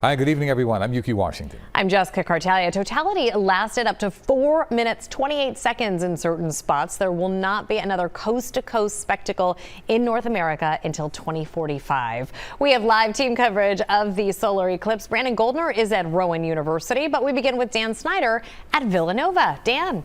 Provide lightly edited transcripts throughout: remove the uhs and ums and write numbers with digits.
Hi, good evening, everyone. I'm Yuki Washington. I'm Jessica Cartalia. Totality lasted up to 4 minutes, 28 seconds in certain spots. There will not be another coast-to-coast spectacle in North America until 2045. We have live team coverage of the solar eclipse. Brandon Goldner is at Rowan University, but we begin with Dan Snyder at Villanova. Dan.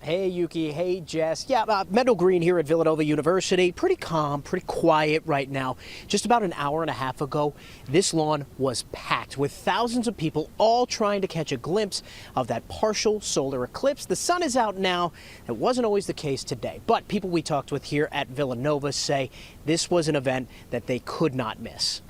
Hey, Yuki. Hey, Jess. Yeah, Meadow Green here at Villanova University. Pretty calm, pretty quiet right now. Just about an hour and a half ago, this lawn was packed with thousands of people all trying to catch a glimpse of that partial solar eclipse. The sun is out now. That wasn't always the case today, but people we talked with here at Villanova say this was an event that they could not miss.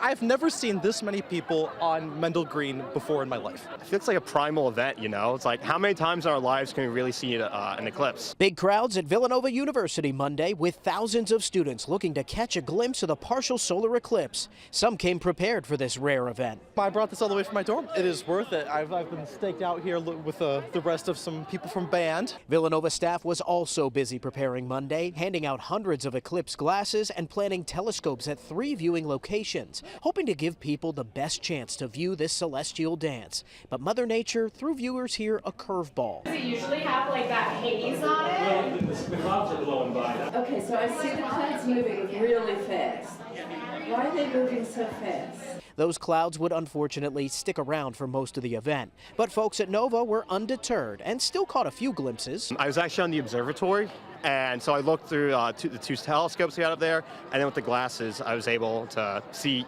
I've never seen this many people on Mendel Green before in my life. I feel it's like a primal event, you know? It's like, how many times in our lives can we really see an eclipse? Big crowds at Villanova University Monday with thousands of students looking to catch a glimpse of the partial solar eclipse. Some came prepared for this rare event. I brought this all the way from my dorm. It is worth it. I've been staked out here with the rest of some people from band. Villanova staff was also busy preparing Monday, handing out hundreds of eclipse glasses and planting telescopes at 3 viewing locations, hoping to give people the best chance to view this celestial dance. But Mother Nature threw viewers here a curveball. Does it usually have like that haze on it? The clouds are blowing by. Okay, so I see the clouds moving really fast. Why are they moving so fast? Those clouds would unfortunately stick around for most of the event. But folks at Nova were undeterred and still caught a few glimpses. I was actually on the observatory, and so I looked through the 2 telescopes we had up there, and then with the glasses, I was able to see,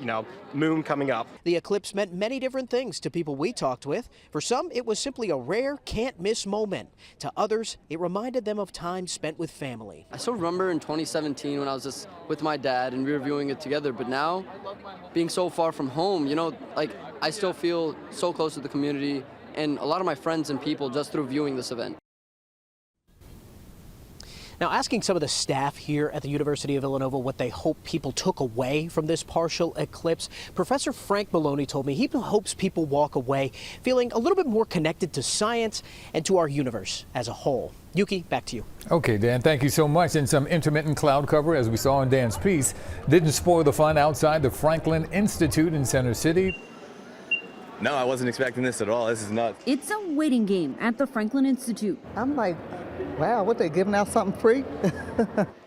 moon coming up. The eclipse meant many different things to people we talked with. For some, it was simply a rare, can't-miss moment. To others, it reminded them of time spent with family. I still remember in 2017 when I was just with my dad and we were viewing it together, but now, being so far from home, I still feel so close to the community and a lot of my friends and people just through viewing this event. Now, asking some of the staff here at the University of Villanova what they hope people took away from this partial eclipse, Professor Frank Maloney told me he hopes people walk away feeling a little bit more connected to science and to our universe as a whole. Yuki, back to you. Okay, Dan, thank you so much. And some intermittent cloud cover, as we saw in Dan's piece, didn't spoil the fun outside the Franklin Institute in Center City. No, I wasn't expecting this at all. This is nuts. It's a waiting game at the Franklin Institute. I'm like, wow, what, they giving out something free?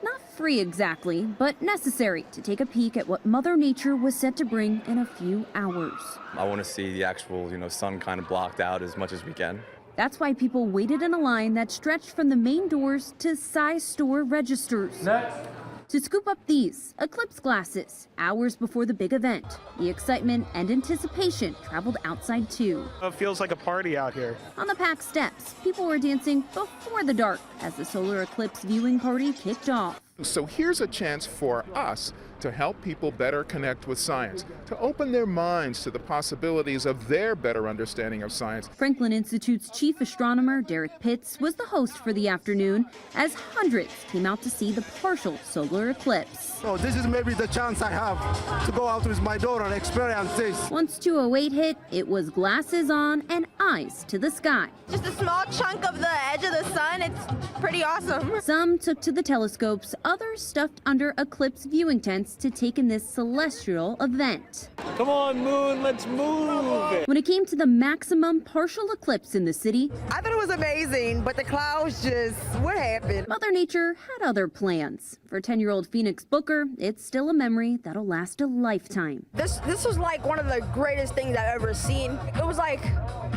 Not free exactly, but necessary to take a peek at what Mother Nature was set to bring in a few hours. I want to see the actual, sun kind of blocked out as much as we can. That's why people waited in a line that stretched from the main doors to size store registers. Next. To scoop up these eclipse glasses hours before the big event. The excitement and anticipation traveled outside too. It feels like a party out here. On the packed steps, people were dancing before the dark as the solar eclipse viewing party kicked off. So here's a chance for us to help people better connect with science, to open their minds to the possibilities of their better understanding of science. Franklin Institute's chief astronomer, Derek Pitts, was the host for the afternoon as hundreds came out to see the partial solar eclipse. Oh, this is maybe the chance I have to go out with my daughter and experience this. Once 2:08 hit, it was glasses on and eyes to the sky. Just a small chunk of the edge of the sun. It's pretty awesome. Some took to the telescopes, others stuffed under eclipse viewing tents to take in this celestial event. Come on, moon, let's move. When it came to the maximum partial eclipse in the city, I thought it was amazing, but the clouds just, what happened? Mother Nature had other plans. For 10-year-old Phoenix Booker, it's still a memory that'll last a lifetime. This was like one of the greatest things I've ever seen. It was like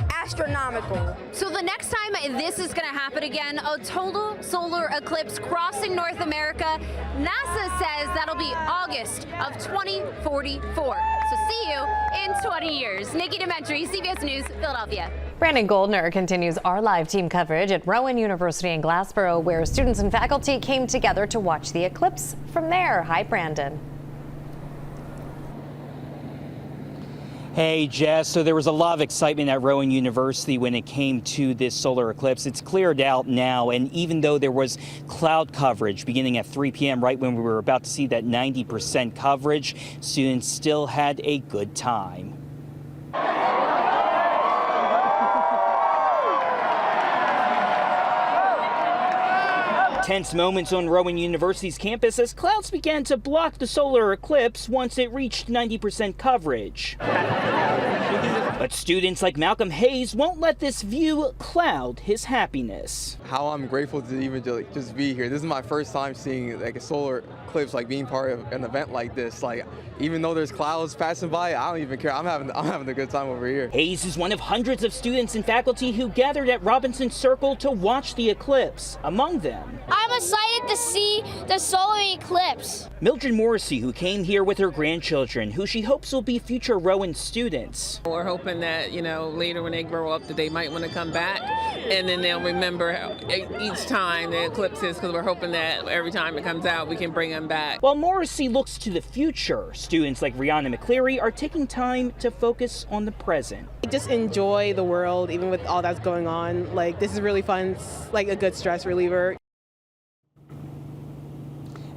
astronomical. So the next time this is going to happen again, a total solar eclipse crossing North America, NASA says that'll be August of 2044. So see you in 20 years. Nikki Dementri, CBS News, Philadelphia. Brandon Goldner continues our live team coverage at Rowan University in Glassboro, where students and faculty came together to watch the eclipse from there. Hi, Brandon. Hey, Jess. So there was a lot of excitement at Rowan University when it came to this solar eclipse. It's cleared out now, and even though there was cloud coverage beginning at 3 p.m. right when we were about to see that 90% coverage, students still had a good time. Tense moments on Rowan University's campus as clouds began to block the solar eclipse once it reached 90% coverage. But students like Malcolm Hayes won't let this view cloud his happiness. How I'm grateful to even just be here. This is my first time seeing like a solar eclipse, like being part of an event like this. Like even though there's clouds passing by, I don't even care. I'm having a good time over here. Hayes is one of hundreds of students and faculty who gathered at Robinson Circle to watch the eclipse. Among them, I'm excited to see the solar eclipse. Mildred Morrissey, who came here with her grandchildren, who she hopes will be future Rowan students. We're hoping that, later when they grow up that they might want to come back, and then they'll remember each time the eclipse is, because we're hoping that every time it comes out, we can bring them back. While Morrissey looks to the future, students like Rihanna McCleary are taking time to focus on the present. Just enjoy the world, even with all that's going on. Like, this is really fun. It's like a good stress reliever.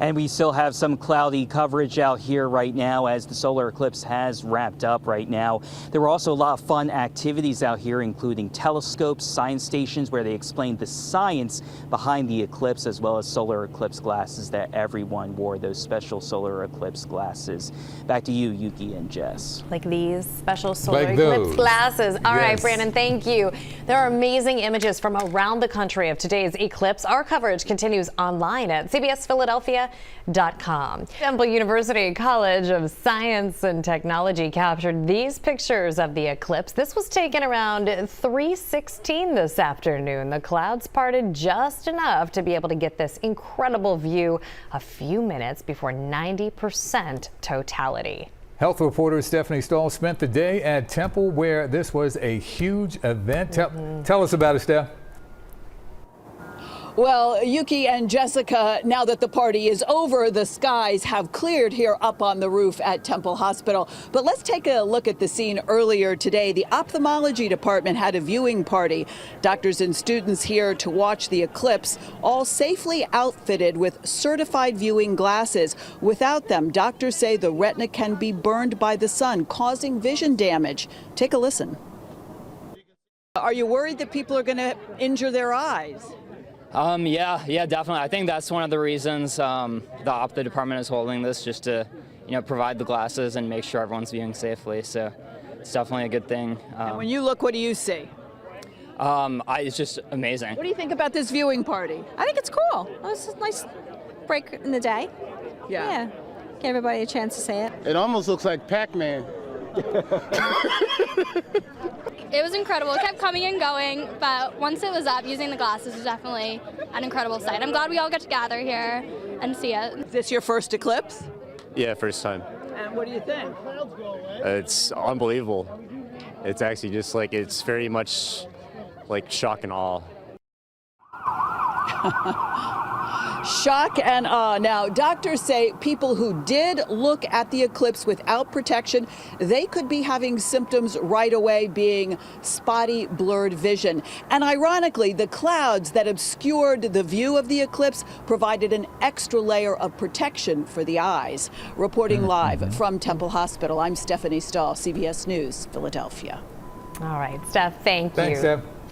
And we still have some cloudy coverage out here right now as the solar eclipse has wrapped up right now. There were also a lot of fun activities out here, including telescopes, science stations where they explained the science behind the eclipse, as well as solar eclipse glasses that everyone wore, those special solar eclipse glasses. Back to you, Yuki and Jess. Like these special solar eclipse glasses. All right, Brandon, thank you. There are amazing images from around the country of today's eclipse. Our coverage continues online at CBSPhiladelphia.com. Temple University College of Science and Technology captured these pictures of the eclipse. This was taken around 3:16 this afternoon. The clouds parted just enough to be able to get this incredible view a few minutes before 90% totality. Health reporter Stephanie Stahl spent the day at Temple where this was a huge event. Tell us about it, Steph. Well, Yuki and Jessica, now that the party is over, the skies have cleared here up on the roof at Temple Hospital. But let's take a look at the scene earlier today. The ophthalmology department had a viewing party. Doctors and students here to watch the eclipse, all safely outfitted with certified viewing glasses. Without them, doctors say the retina can be burned by the sun, causing vision damage. Take a listen. Are you worried that people are going to injure their eyes? Yeah, definitely. I think that's one of the reasons the opto department is holding this, just to, provide the glasses and make sure everyone's viewing safely. So it's definitely a good thing. And when you look, what do you see? It's just amazing. What do you think about this viewing party? I think it's cool. It's a nice break in the day. Yeah. Give everybody a chance to see it. It almost looks like Pac-Man. It was incredible. It kept coming and going, but once it was up, using the glasses was definitely an incredible sight. I'm glad we all got to gather here and see it. Is this your first eclipse? Yeah, first time. And what do you think? It's unbelievable. It's actually just like, it's very much like shock and awe. Shock and awe. Now, doctors say people who did look at the eclipse without protection, they could be having symptoms right away, being spotty, blurred vision. And ironically, the clouds that obscured the view of the eclipse provided an extra layer of protection for the eyes. Reporting live from Temple Hospital, I'm Stephanie Stahl, CBS News, Philadelphia. All right, Steph, thank you. Thanks, Steph.